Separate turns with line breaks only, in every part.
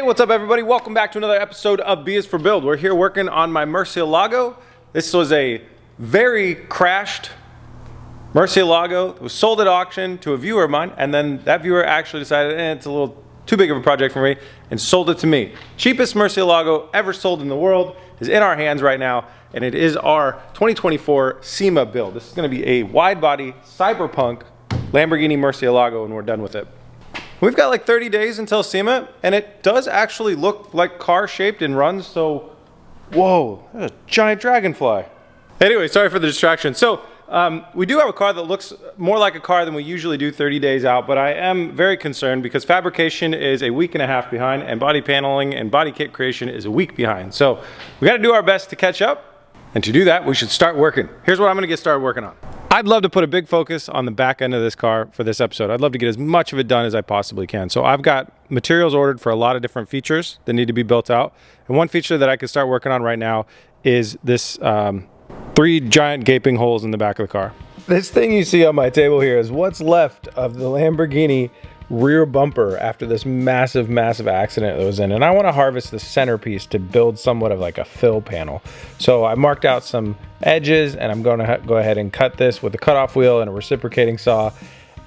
what's up everybody? Welcome back to another episode of B is for Build. We're here working on my Murcielago. This was a very crashed Murcielago. It was sold at auction to a viewer of mine, and then that viewer actually decided it's a little too big of a project for me and sold it to me. Cheapest Murcielago ever sold in the world is in our hands right now, and it is our 2024 SEMA build. This is going to be a wide body cyberpunk Lamborghini Murcielago, and we're done with it. We've got like 30 days until SEMA, and it does actually look like car shaped and runs, so whoa, that's a giant dragonfly. Anyway, sorry for the distraction. So we do have a car that looks more like a car than we usually do 30 days out, but I am very concerned because fabrication is a week and a half behind, and body paneling and body kit creation is a week behind. So we got to do our best to catch up, and to do that, we should start working. Here's what I'm going to get started working on. I'd love to put a big focus on the back end of this car for this episode. I'd love to get as much of it done as I possibly can. So I've got materials ordered for a lot of different features that need to be built out. And one feature that I could start working on right now is this 3 giant gaping holes in the back of the car. This thing you see on my table here is what's left of the Lamborghini rear bumper after this massive accident that was in, and I want to harvest the centerpiece to build somewhat of like a fill panel. So I marked out some edges, and I'm going to go ahead and cut this with a cutoff wheel and a reciprocating saw.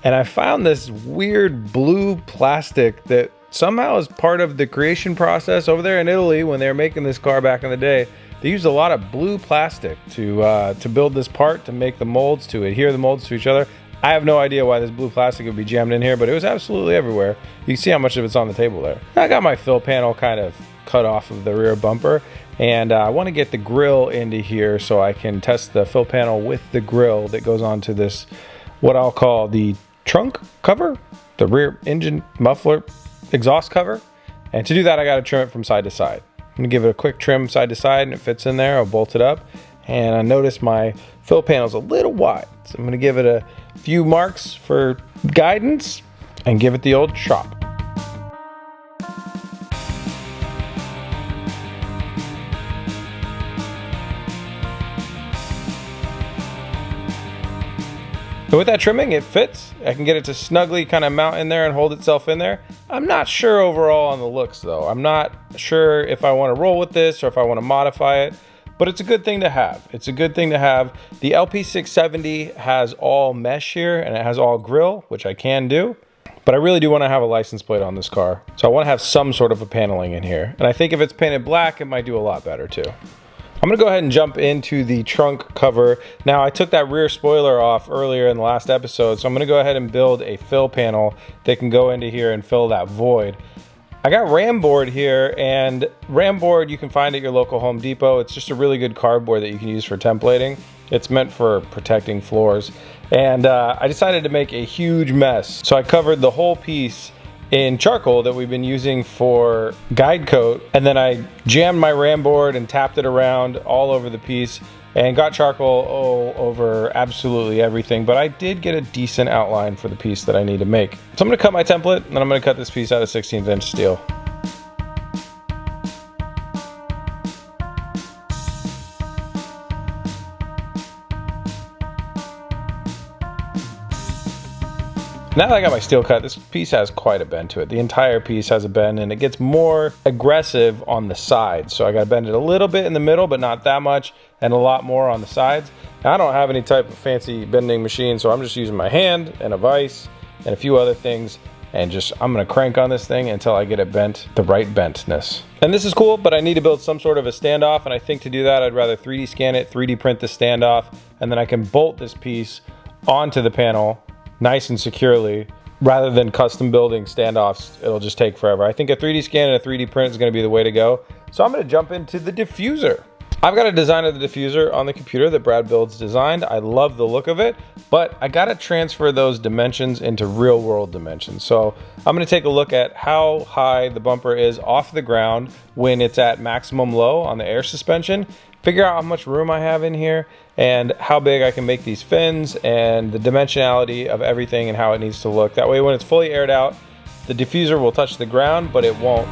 And I found this weird blue plastic that somehow is part of the creation process over there in Italy. When they were making this car back in the day, they used a lot of blue plastic to build this part, to make the molds, to adhere the molds to each other. I have no idea why this blue plastic would be jammed in here, but it was absolutely everywhere. You can see how much of it's on the table there. I got my fill panel kind of cut off of the rear bumper, and I want to get the grill into here so I can test the fill panel with the grill that goes onto this, what I'll call the trunk cover, the rear engine muffler exhaust cover. And to do that, I got to trim it from side to side. I'm going to give it a quick trim side to side, and it fits in there. I'll bolt it up, and I notice my fill panel's a little wide, so I'm going to give it a few marks for guidance and give it the old chop. So with that trimming, it fits. I can get it to snugly kind of mount in there and hold itself in there. I'm not sure overall on the looks though. I'm not sure if I want to roll with this or if I want to modify it. But it's a good thing to have. It's a good thing to have. The LP670 has all mesh here, and it has all grill, which I can do. But I really do want to have a license plate on this car. So I want to have some sort of a paneling in here. And I think if it's painted black, it might do a lot better too. I'm going to go ahead and jump into the trunk cover. Now, I took that rear spoiler off earlier in the last episode, so I'm going to go ahead and build a fill panel that can go into here and fill that void. I got Ram board here, and Ram board you can find at your local Home Depot. It's just a really good cardboard that you can use for templating. It's meant for protecting floors. And I decided to make a huge mess. So I covered the whole piece in charcoal that we've been using for guide coat. And then I jammed my Ram board and tapped it around all over the piece and got charcoal all over absolutely everything. But I did get a decent outline for the piece that I need to make. So I'm gonna cut my template, and then I'm gonna cut this piece out of 16th inch steel. Now that I got my steel cut, this piece has quite a bend to it. The entire piece has a bend, and it gets more aggressive on the sides. So I gotta bend it a little bit in the middle, but not that much, and a lot more on the sides. Now, I don't have any type of fancy bending machine, so I'm just using my hand and a vise and a few other things, and I'm gonna crank on this thing until I get it bent the right bentness. And this is cool, but I need to build some sort of a standoff, and I think to do that, I'd rather 3D scan it, 3D print the standoff, and then I can bolt this piece onto the panel nice and securely, rather than custom building standoffs. It'll just take forever. I think a 3D scan and a 3D print is gonna be the way to go. So I'm gonna jump into the diffuser. I've got a design of the diffuser on the computer that Brad Builds designed. I love the look of it, but I gotta transfer those dimensions into real world dimensions. So I'm gonna take a look at how high the bumper is off the ground when it's at maximum low on the air suspension, figure out how much room I have in here and how big I can make these fins and the dimensionality of everything and how it needs to look. That way when it's fully aired out, the diffuser will touch the ground, but it won't.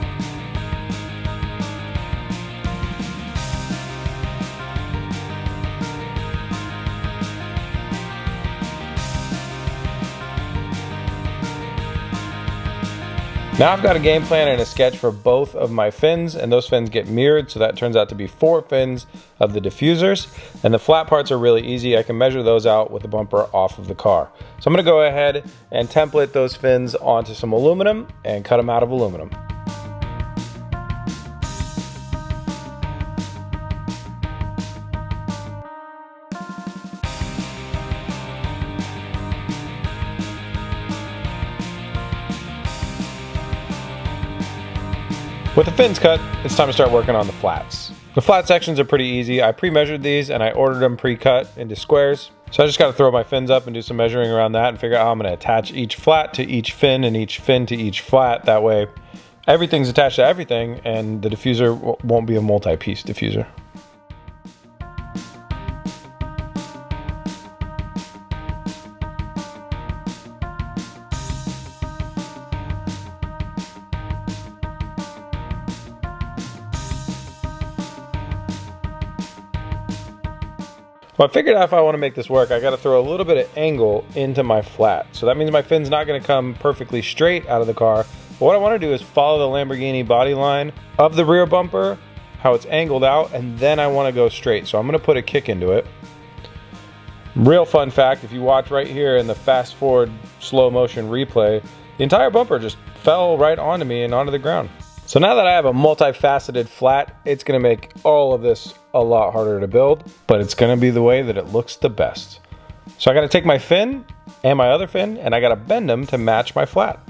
Now I've got a game plan and a sketch for both of my fins, and those fins get mirrored, so that turns out to be 4 fins of the diffusers. And the flat parts are really easy. I can measure those out with the bumper off of the car. So I'm gonna go ahead and template those fins onto some aluminum and cut them out of aluminum. With the fins cut, it's time to start working on the flats. The flat sections are pretty easy. I pre-measured these and I ordered them pre-cut into squares. So I just got to throw my fins up and do some measuring around that and figure out how I'm going to attach each flat to each fin and each fin to each flat. That way everything's attached to everything and the diffuser won't be a multi-piece diffuser. Well, I figured out if I want to make this work, I got to throw a little bit of angle into my flat. So that means my fin's not going to come perfectly straight out of the car. But what I want to do is follow the Lamborghini body line of the rear bumper, how it's angled out, and then I want to go straight. So I'm going to put a kick into it. Real fun fact, if you watch right here in the fast forward slow motion replay, the entire bumper just fell right onto me and onto the ground. So now that I have a multifaceted flat, it's gonna make all of this a lot harder to build, but it's gonna be the way that it looks the best. So I gotta take my fin and my other fin and I gotta bend them to match my flat.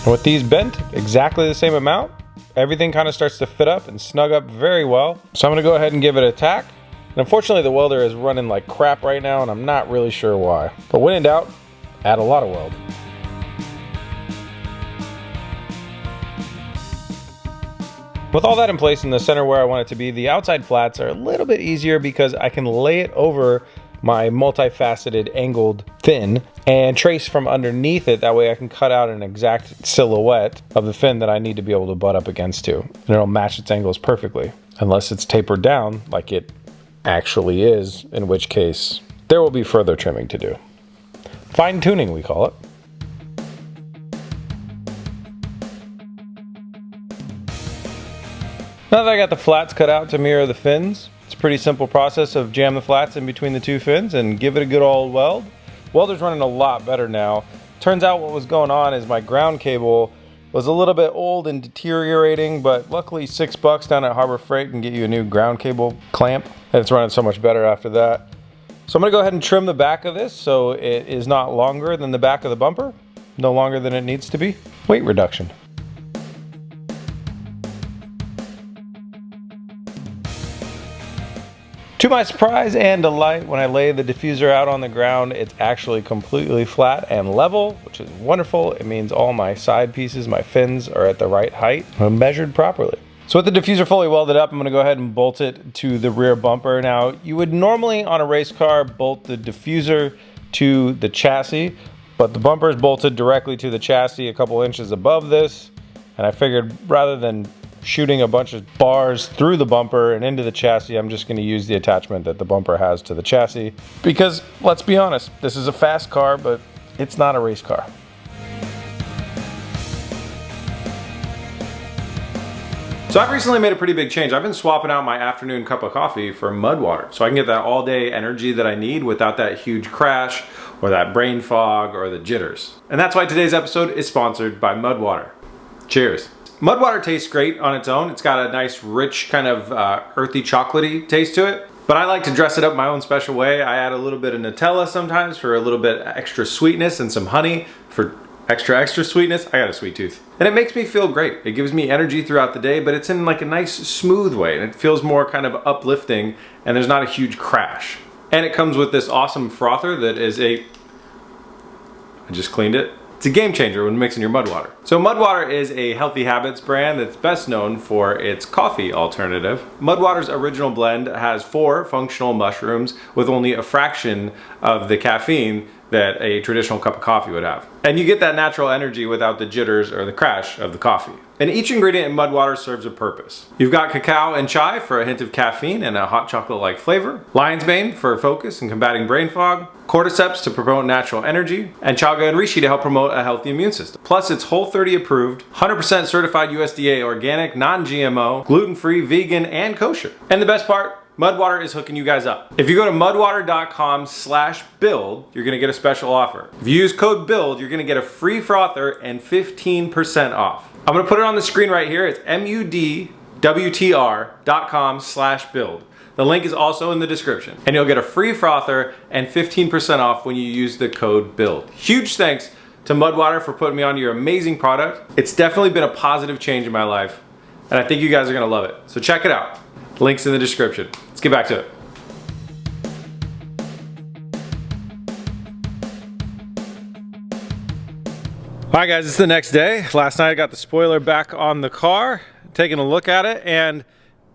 And with these bent exactly the same amount, everything kind of starts to fit up and snug up very well. So I'm gonna go ahead and give it a tack. And unfortunately the welder is running like crap right now and I'm not really sure why. But when in doubt, add a lot of weld. With all that in place in the center where I want it to be, the outside flats are a little bit easier because I can lay it over my multifaceted angled fin and trace from underneath it. That way I can cut out an exact silhouette of the fin that I need to be able to butt up against to. And it'll match its angles perfectly, unless it's tapered down like it actually is, in which case there will be further trimming to do. Fine tuning, we call it. Now that I got the flats cut out to mirror the fins, it's a pretty simple process of jam the flats in between the two fins and give it a good old weld. Welder's running a lot better now. Turns out what was going on is my ground cable was a little bit old and deteriorating, but luckily $6 down at Harbor Freight can get you a new ground cable clamp, and it's running so much better after that. So I'm gonna go ahead and trim the back of this so it is not longer than the back of the bumper, no longer than it needs to be. Weight reduction. To my surprise and delight, when I lay the diffuser out on the ground, it's actually completely flat and level, which is wonderful. It means all my side pieces, my fins, are at the right height and measured properly. So with the diffuser fully welded up, I'm gonna go ahead and bolt it to the rear bumper. Now, you would normally on a race car bolt the diffuser to the chassis, but the bumper is bolted directly to the chassis a couple inches above this. And I figured rather than shooting a bunch of bars through the bumper and into the chassis, I'm just going to use the attachment that the bumper has to the chassis. Because let's be honest, this is a fast car, but it's not a race car. So I've recently made a pretty big change. I've been swapping out my afternoon cup of coffee for mud water, so I can get that all day energy that I need without that huge crash or that brain fog or the jitters. And that's why today's episode is sponsored by mud water. Cheers. Mud water tastes great on its own. It's got a nice, rich, kind of earthy, chocolatey taste to it. But I like to dress it up my own special way. I add a little bit of Nutella sometimes for a little bit extra sweetness and some honey for extra sweetness. I got a sweet tooth. And it makes me feel great. It gives me energy throughout the day, but it's in like a nice, smooth way. And it feels more kind of uplifting and there's not a huge crash. And it comes with this awesome frother that is I just cleaned it. It's a game changer when mixing your mud water. So mud water is a Healthy Habits brand that's best known for its coffee alternative. Mud water's original blend has 4 functional mushrooms with only a fraction of the caffeine that a traditional cup of coffee would have. And you get that natural energy without the jitters or the crash of the coffee. And each ingredient in mud water serves a purpose. You've got cacao and chai for a hint of caffeine and a hot chocolate-like flavor, lion's mane for focus and combating brain fog, cordyceps to promote natural energy, and chaga and reishi to help promote a healthy immune system. Plus, it's Whole30 approved, 100% certified USDA organic, non-GMO, gluten-free, vegan, and kosher. And the best part, Mudwater is hooking you guys up. If you go to mudwater.com/build, you're gonna get a special offer. If you use code BUILD, you're gonna get a free frother and 15% off. I'm gonna put it on the screen right here. It's mudwtr.com/build. The link is also in the description. And you'll get a free frother and 15% off when you use the code BUILD. Huge thanks to Mudwater for putting me on your amazing product. It's definitely been a positive change in my life, and I think you guys are gonna love it. So check it out. Links in the description. Let's get back to it. All right guys, it's the next day. Last night I got the spoiler back on the car, taking a look at it, and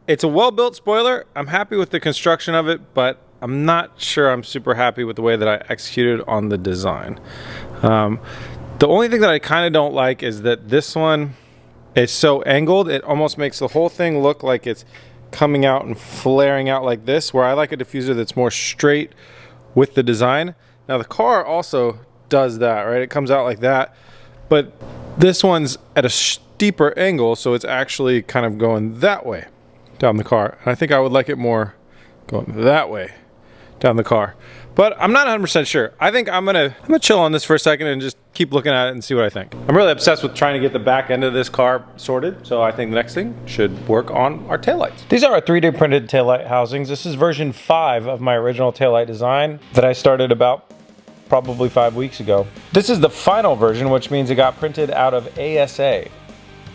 it's a well-built spoiler. I'm happy with the construction of it, but I'm not sure I'm super happy with the way that I executed on the design. The only thing that I kind of don't like is that this one is so angled, it almost makes the whole thing look like it's coming out and flaring out like this, where I like a diffuser that's more straight with the design. Now the car also does that, right? It comes out like that, but this one's at a steeper angle, so it's actually kind of going that way down the car. And I think I would like it more going that way down the car. But I'm not 100% sure. I think I'm gonna chill on this for a second and just keep looking at it and see what I think. I'm really obsessed with trying to get the back end of this car sorted, so I think the next thing should work on our taillights. These are our 3D printed taillight housings. This is version 5 of my original taillight design that I started about probably 5 weeks ago. This is the final version, which means it got printed out of ASA.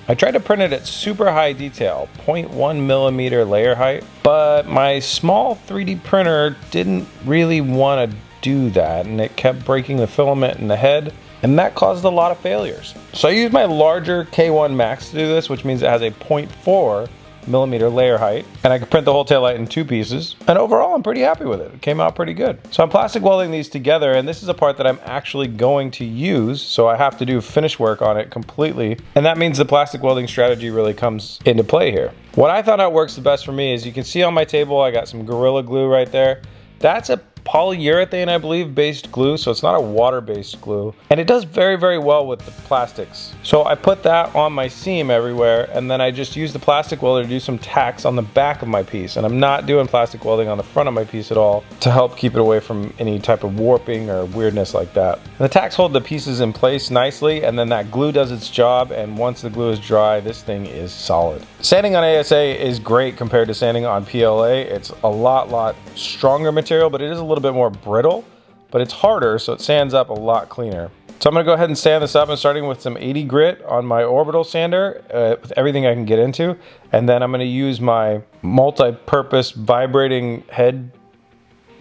I tried to print it at super high detail, 0.1 millimeter layer height, but my small 3D printer didn't really want to do that, and it kept breaking the filament in the head, and that caused a lot of failures. So I used my larger K1 Max to do this, which means it has a 0.4 millimeter layer height, and I could print the whole taillight in 2 pieces, and overall I'm pretty happy with it. It came out pretty good. So I'm plastic welding these together, and this is a part that I'm actually going to use, so I have to do finish work on it completely, and that means the plastic welding strategy really comes into play here. What I found out works the best for me is, you can see on my table I got some Gorilla Glue right there. That's a polyurethane, I believe, based glue, so it's not a water-based glue, and it does very, very well with the plastics. So I put that on my seam everywhere, and then I just use the plastic welder to do some tacks on the back of my piece, and I'm not doing plastic welding on the front of my piece at all to help keep it away from any type of warping or weirdness like that. And the tacks hold the pieces in place nicely, and then that glue does its job, and once the glue is dry, this thing is solid. Sanding on ASA is great compared to sanding on PLA. It's a lot stronger material, but it is a little bit more brittle, but it's harder, so it sands up a lot cleaner. So I'm gonna go ahead and sand this up, and starting with some 80 grit on my orbital sander with everything I can get into, and then I'm gonna use my multi-purpose vibrating head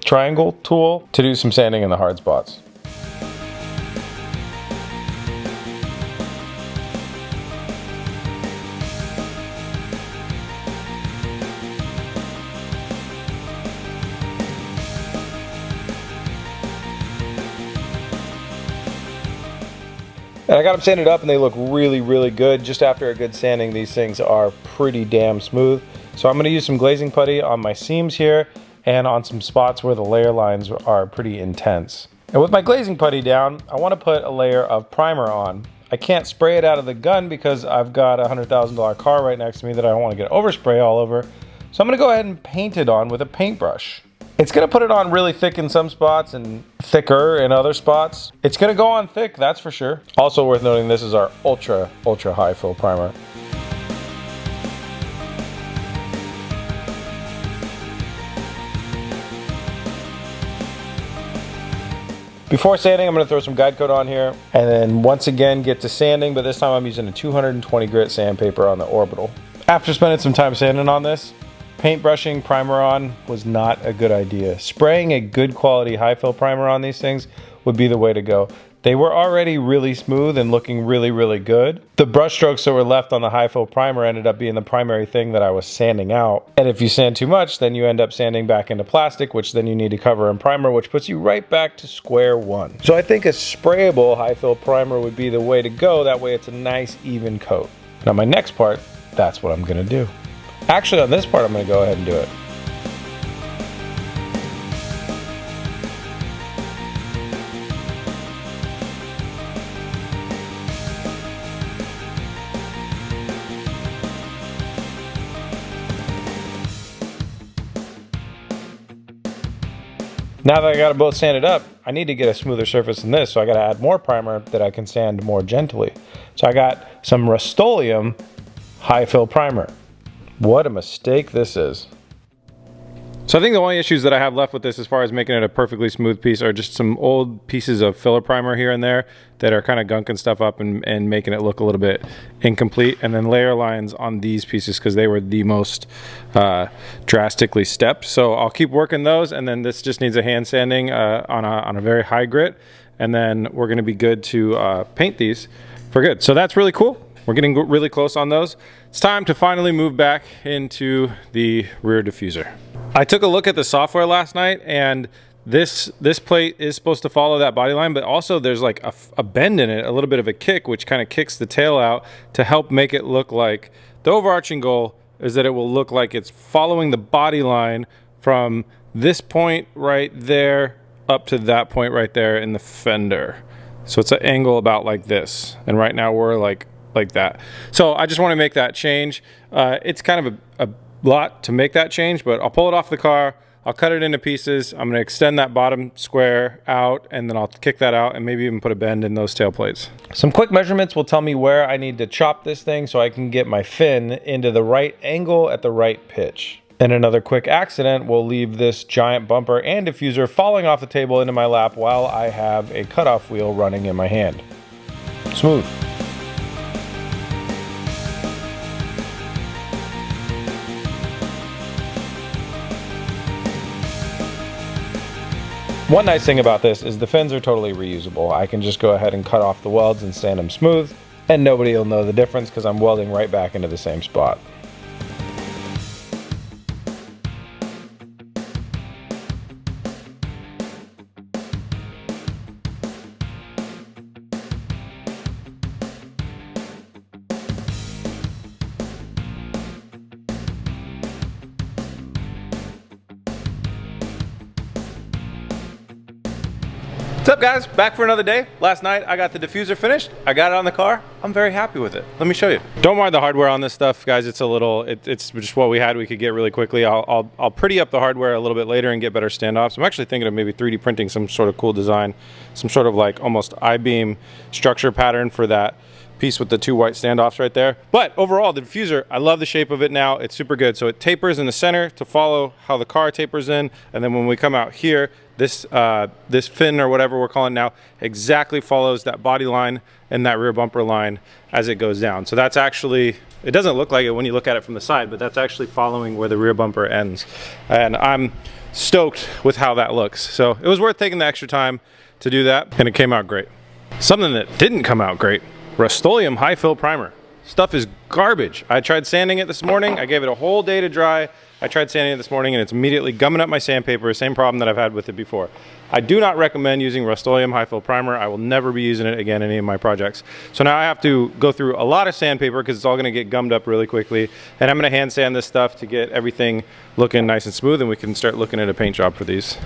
triangle tool to do some sanding in the hard spots. And I got them sanded up and they look really good. Just after a good sanding, these things are pretty damn smooth. So I'm gonna use some glazing putty on my seams here and on some spots where the layer lines are pretty intense. And with my glazing putty down, I wanna put a layer of primer on. I can't spray it out of the gun because I've got a $100,000 car right next to me that I don't wanna get overspray all over. So I'm gonna go ahead and paint it on with a paintbrush. It's gonna put it on really thick in some spots and thicker in other spots. It's gonna go on thick, that's for sure. Also worth noting, this is our ultra high fill primer. Before sanding, I'm gonna throw some guide coat on here, and then once again get to sanding, but this time I'm using a 220 grit sandpaper on the orbital. After spending some time sanding on this, paintbrushing primer on was not a good idea. Spraying a good quality high fill primer on these things would be the way to go. They were already really smooth and looking really, really good. The brush strokes that were left on the high fill primer ended up being the primary thing that I was sanding out. And if you sand too much, then you end up sanding back into plastic, which then you need to cover in primer, which puts you right back to square one. So I think a sprayable high fill primer would be the way to go. That way it's a nice, even coat. Now my next part, that's what I'm gonna do. Actually, on this part, I'm gonna go ahead and do it. Now that I got it both sanded up, I need to get a smoother surface than this, so I gotta add more primer that I can sand more gently. So I got some Rust-Oleum high fill primer. What a mistake this is. So I think the only issues that I have left with this as far as making it a perfectly smooth piece are just some old pieces of filler primer here and there that are kind of gunking stuff up and making it look a little bit incomplete. And then layer lines on these pieces because they were the most drastically stepped. So I'll keep working those, and then this just needs a hand sanding on a very high grit. And then we're gonna be good to paint these for good. So that's really cool. We're getting really close on those. It's time to finally move back into the rear diffuser. I took a look at the software last night, and this plate is supposed to follow that body line, but also there's like a bend in it, a little bit of a kick, which kind of kicks the tail out to help make it look like, the overarching goal is that it will look like it's following the body line from this point right there up to that point right there in the fender. So it's an angle about like this, and right now we're like that. So I just want to make that change. It's kind of a lot to make that change, but I'll pull it off the car, I'll cut it into pieces, I'm going to extend that bottom square out, and then I'll kick that out and maybe even put a bend in those tail plates. Some quick measurements will tell me where I need to chop this thing so I can get my fin into the right angle at the right pitch. And another quick accident will leave this giant bumper and diffuser falling off the table into my lap while I have a cutoff wheel running in my hand. Smooth. One nice thing about this is the fins are totally reusable. I can just go ahead and cut off the welds and sand them smooth, and nobody will know the difference because I'm welding right back into the same spot.
What's up, guys? Back for another day. Last night I got the diffuser finished. I got it on the car. I'm very happy with it. Let me show you.
Don't mind the hardware on this stuff, guys. It's a little, it's just what we had. We could get really quickly. I'll pretty up the hardware a little bit later and get better standoffs. I'm actually thinking of maybe 3D printing some sort of cool design, some sort of like almost I-beam structure pattern for that piece with the two white standoffs right there. But overall, the diffuser, I love the shape of it now. It's super good. So it tapers in the center to follow how the car tapers in, and then when we come out here, this fin or whatever we're calling it now exactly follows that body line and that rear bumper line as it goes down. So that's actually, it doesn't look like it when you look at it from the side, but that's actually following where the rear bumper ends. And I'm stoked with how that looks. So it was worth taking the extra time to do that, and it came out great. Something that didn't come out great, Rust-Oleum high fill primer. Stuff is garbage. I tried sanding it this morning. I gave it a whole day to dry. I tried sanding it this morning and it's immediately gumming up my sandpaper, same problem that I've had with it before. I do not recommend using Rust-Oleum high fill primer. I will never be using it again in any of my projects. So now I have to go through a lot of sandpaper because it's all gonna get gummed up really quickly. And I'm gonna hand sand this stuff to get everything looking nice and smooth, and we can start looking at a paint job for these.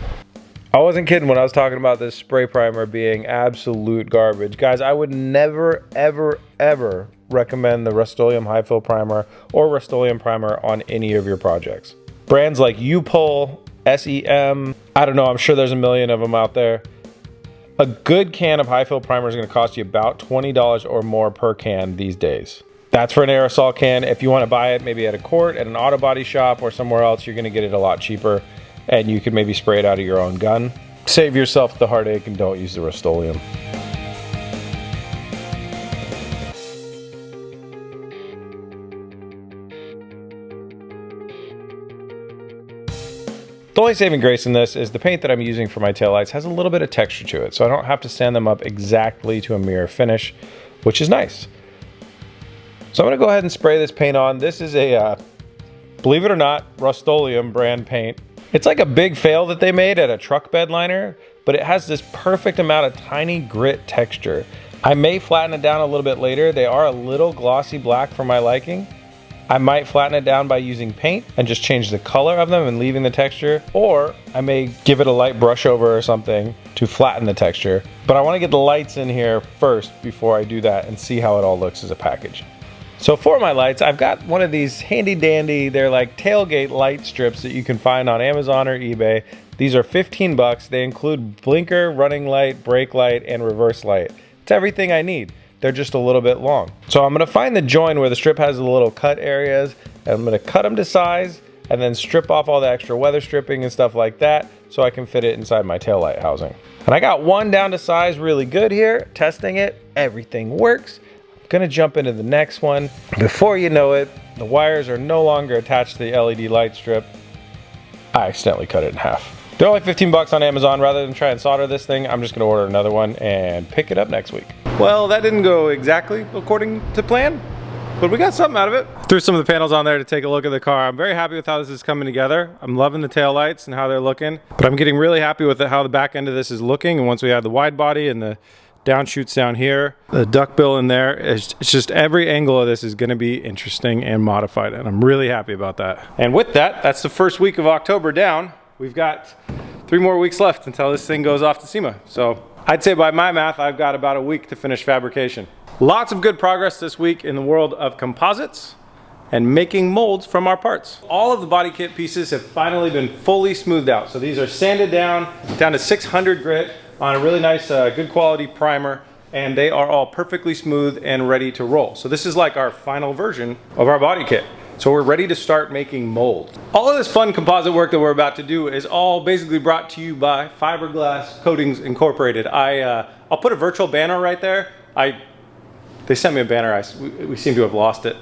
I wasn't kidding when I was talking about this spray primer being absolute garbage. Guys, I would never, ever, ever recommend the Rust-Oleum high fill primer or Rust-Oleum primer on any of your projects. Brands like U-Pull, SEM, I don't know, I'm sure there's a million of them out there. A good can of high fill primer is gonna cost you about $20 or more per can these days. That's for an aerosol can. If you wanna buy it maybe at a quart, at an auto body shop or somewhere else, you're gonna get it a lot cheaper, and you can maybe spray it out of your own gun. Save yourself the heartache and don't use the Rust-Oleum. The only saving grace in this is the paint that I'm using for my taillights has a little bit of texture to it, so I don't have to sand them up exactly to a mirror finish, which is nice. So I'm gonna go ahead and spray this paint on. This is a, believe it or not, Rust-Oleum brand paint. It's like a big fail that they made at a truck bed liner, but it has this perfect amount of tiny grit texture. I may flatten it down a little bit later. They are a little glossy black for my liking. I might flatten it down by using paint and just change the color of them and leaving the texture, or I may give it a light brush over or something to flatten the texture. But I want to get the lights in here first before I do that and see how it all looks as a package. So for my lights, I've got one of these handy dandy, they're like tailgate light strips that you can find on Amazon or eBay. These are 15 bucks. They include blinker, running light, brake light, and reverse light. It's everything I need. They're just a little bit long. So I'm gonna find the join where the strip has the little cut areas, and I'm gonna cut them to size and then strip off all the extra weather stripping and stuff like that so I can fit it inside my taillight housing. And I got one down to size really good here, testing it, everything works. I'm gonna jump into the next one. Before you know it, the wires are no longer attached to the LED light strip. I accidentally cut it in half. They're only 15 bucks on Amazon. Rather than try and solder this thing, I'm just gonna order another one and pick it up next week. Well, that didn't go exactly according to plan, but we got something out of it. Threw some of the panels on there to take a look at the car. I'm very happy with how this is coming together. I'm loving the taillights and how they're looking, but I'm getting really happy with how the back end of this is looking. And once we have the wide body and the downshoots down here, the duckbill in there, it's just every angle of this is gonna be interesting and modified, and I'm really happy about that. And with that, that's the first week of October down. We've got 3 more weeks left until this thing goes off to SEMA. So I'd say by my math, I've got about a week to finish fabrication. Lots of good progress this week in the world of composites and making molds from our parts. All of the body kit pieces have finally been fully smoothed out. So these are sanded down to 600 grit on a really nice, good quality primer, and they are all perfectly smooth and ready to roll. So this is like our final version of our body kit. So we're ready to start making molds. All of this fun composite work that we're about to do is all basically brought to you by Fiberglass Coatings Incorporated. I'll put a virtual banner right there. They sent me a banner, we seem to have lost it.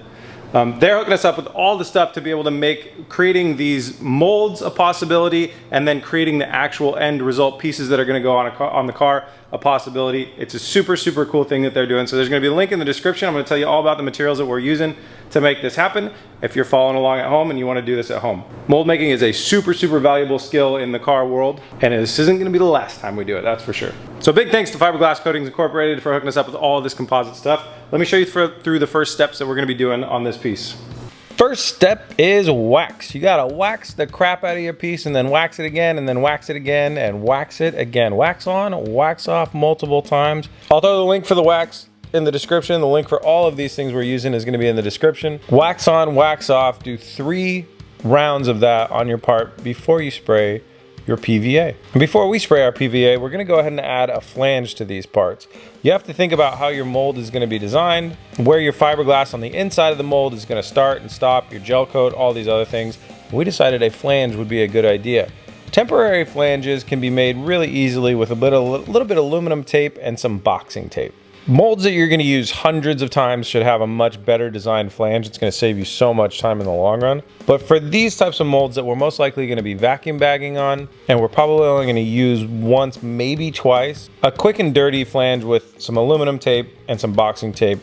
They're hooking us up with all the stuff to be able to make creating these molds a possibility, and then creating the actual end result pieces that are going to go on the car a possibility. It's a super, super cool thing that they're doing. So there's going to be a link in the description. I'm going to tell you all about the materials that we're using to make this happen if you're following along at home and you want to do this at home. Mold making is a super, super valuable skill in the car world, and this isn't going to be the last time we do it, that's for sure. So big thanks to Fiberglass Coatings Incorporated for hooking us up with all of this composite stuff. Let me show you through the first steps that we're going to be doing on this piece. First step is wax. You gotta wax the crap out of your piece, and then wax it again, and then wax it again, and wax it again. Wax on, wax off multiple times. I'll throw the link for the wax in the description. The link for all of these things we're using is gonna be in the description. Wax on, wax off. Do 3 rounds of that on your part before you spray your PVA. And before we spray our PVA, we're gonna go ahead and add a flange to these parts. You have to think about how your mold is gonna be designed, where your fiberglass on the inside of the mold is gonna start and stop, your gel coat, all these other things. We decided a flange would be a good idea. Temporary flanges can be made really easily with a little bit of aluminum tape and some boxing tape. Molds that you're going to use hundreds of times should have a much better designed flange. It's going to save you so much time in the long run. But for these types of molds that we're most likely going to be vacuum bagging on, and we're probably only going to use once, maybe twice, a quick and dirty flange with some aluminum tape and some boxing tape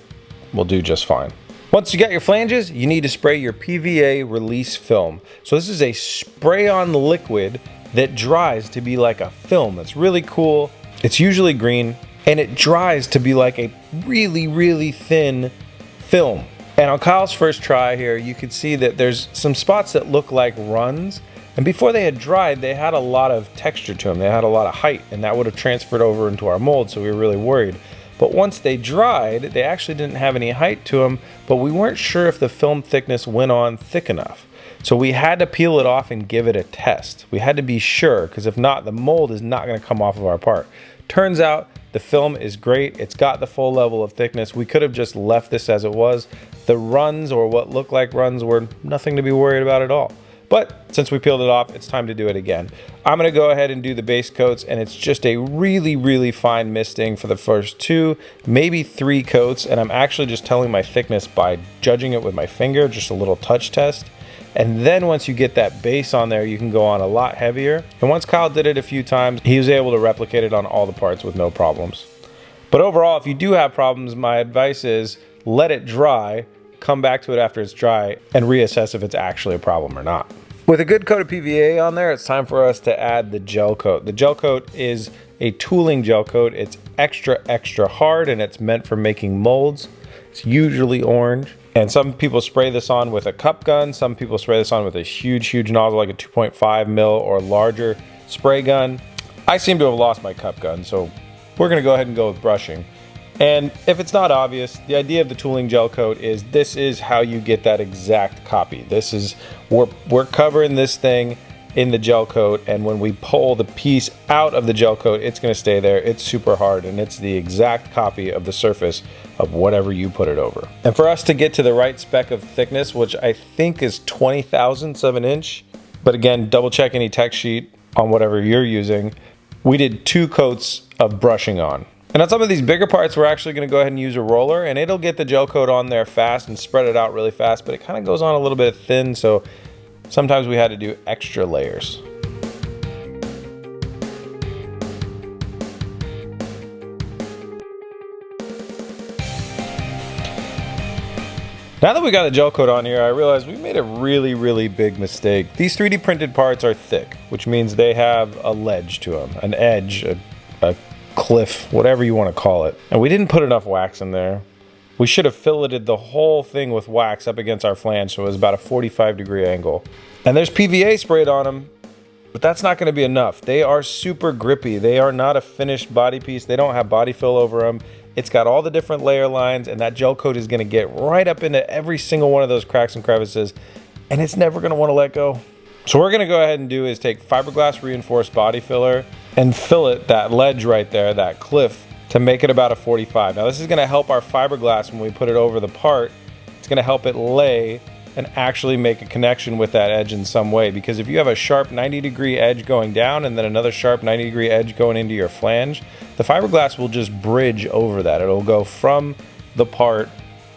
will do just fine. Once you got your flanges, you need to spray your PVA release film. So this is a spray-on liquid that dries to be like a film. It's really cool. It's usually green, and it dries to be like a really, really thin film. And on Kyle's first try here, you could see that there's some spots that look like runs. And before they had dried, they had a lot of texture to them. They had a lot of height, and that would have transferred over into our mold, so we were really worried. But once they dried, they actually didn't have any height to them, but we weren't sure if the film thickness went on thick enough. So we had to peel it off and give it a test. We had to be sure, because if not, the mold is not gonna come off of our part. Turns out, the film is great. It's got the full level of thickness. We could have just left this as it was. The runs, or what looked like runs, were nothing to be worried about at all. But since we peeled it off, it's time to do it again. I'm gonna go ahead and do the base coats, and it's just a really, really fine misting for the first 2, maybe 3 coats, and I'm actually just telling my thickness by judging it with my finger, just a little touch test. And then once you get that base on there, you can go on a lot heavier. And once Kyle did it a few times, he was able to replicate it on all the parts with no problems. But overall, if you do have problems, my advice is let it dry, come back to it after it's dry, and reassess if it's actually a problem or not. With a good coat of PVA on there, it's time for us to add the gel coat. The gel coat is a tooling gel coat. It's extra hard, and it's meant for making molds. It's usually orange. And some people spray this on with a cup gun. Some people spray this on with a huge nozzle, like a 2.5 mil or larger spray gun. I seem to have lost my cup gun, so we're gonna go ahead and go with brushing. And if it's not obvious, the idea of the tooling gel coat is this is how you get that exact copy. This is, we're covering this thing in the gel coat, and when we pull the piece out of the gel coat, it's gonna stay there. It's super hard, and it's the exact copy of the surface of whatever you put it over. And for us to get to the right spec of thickness, which I think is 20 thousandths of an inch, but again, double check any tech sheet on whatever you're using, we did 2 coats of brushing on. And on some of these bigger parts, we're actually gonna go ahead and use a roller, and it'll get the gel coat on there fast and spread it out really fast, but it kind of goes on a little bit thin, so sometimes we had to do extra layers. Now that we got the gel coat on here, I realized we made a really big mistake. These 3D printed parts are thick, which means they have a ledge to them, an edge, a cliff, whatever you want to call it. And we didn't put enough wax in there. We should have filleted the whole thing with wax up against our flange, so it was about a 45-degree angle. And there's PVA sprayed on them, but that's not going to be enough. They are super grippy. They are not a finished body piece. They don't have body fill over them. It's got all the different layer lines, and that gel coat is going to get right up into every single one of those cracks and crevices, and it's never going to want to let go. So what we're going to go ahead and do is take fiberglass reinforced body filler and fillet that ledge right there, that cliff, to make it about a 45. Now this is going to help our fiberglass when we put it over the part. It's going to help it lay and actually make a connection with that edge in some way, because if you have a sharp 90-degree edge going down and then another sharp 90-degree edge going into your flange, the fiberglass will just bridge over that. It'll go from the part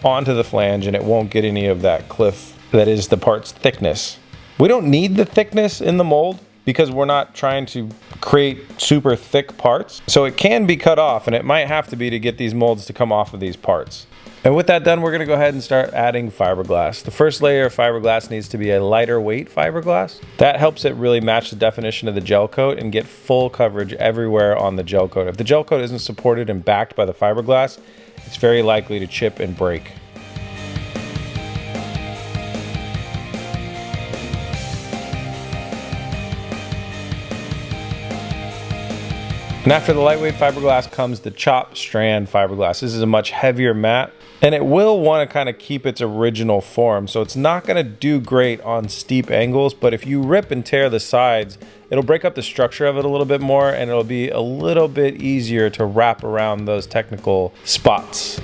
onto the flange, and it won't get any of that cliff that is the part's thickness. We don't need the thickness in the mold because we're not trying to create super thick parts. So it can be cut off, and it might have to be to get these molds to come off of these parts. And with that done, we're gonna go ahead and start adding fiberglass. The first layer of fiberglass needs to be a lighter weight fiberglass. That helps it really match the definition of the gel coat and get full coverage everywhere on the gel coat. If the gel coat isn't supported and backed by the fiberglass, it's very likely to chip and break. And after the lightweight fiberglass comes the chop strand fiberglass. This is a much heavier mat, and it will want to kind of keep its original form. So it's not going to do great on steep angles, but if you rip and tear the sides, it'll break up the structure of it a little bit more, and it'll be a little bit easier to wrap around those technical spots.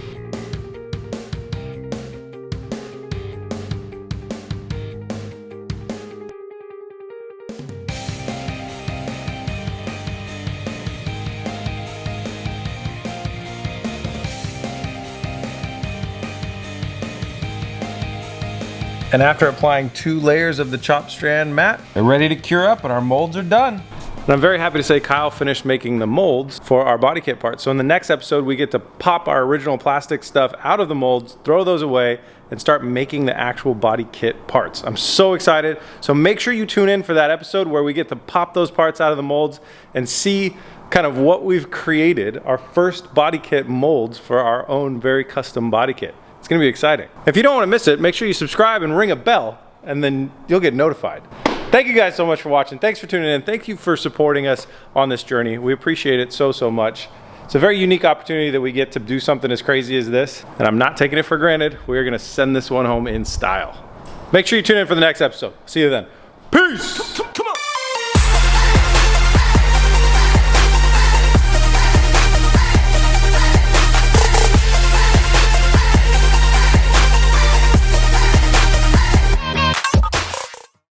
And after applying 2 layers of the chop strand mat, they're ready to cure up and our molds are done. And I'm very happy to say Kyle finished making the molds for our body kit parts. So in the next episode, we get to pop our original plastic stuff out of the molds, throw those away, and start making the actual body kit parts. I'm so excited. So make sure you tune in for that episode where we get to pop those parts out of the molds and see kind of what we've created, our first body kit molds for our own very custom body kit. It's gonna be exciting. If you don't wanna miss it, make sure you subscribe and ring a bell, and then you'll get notified. Thank you guys so much for watching. Thanks for tuning in. Thank you for supporting us on this journey. We appreciate it so much. It's a very unique opportunity that we get to do something as crazy as this, and I'm not taking it for granted. We're gonna send this one home in style. Make sure you tune in for the next episode. See you then. Peace!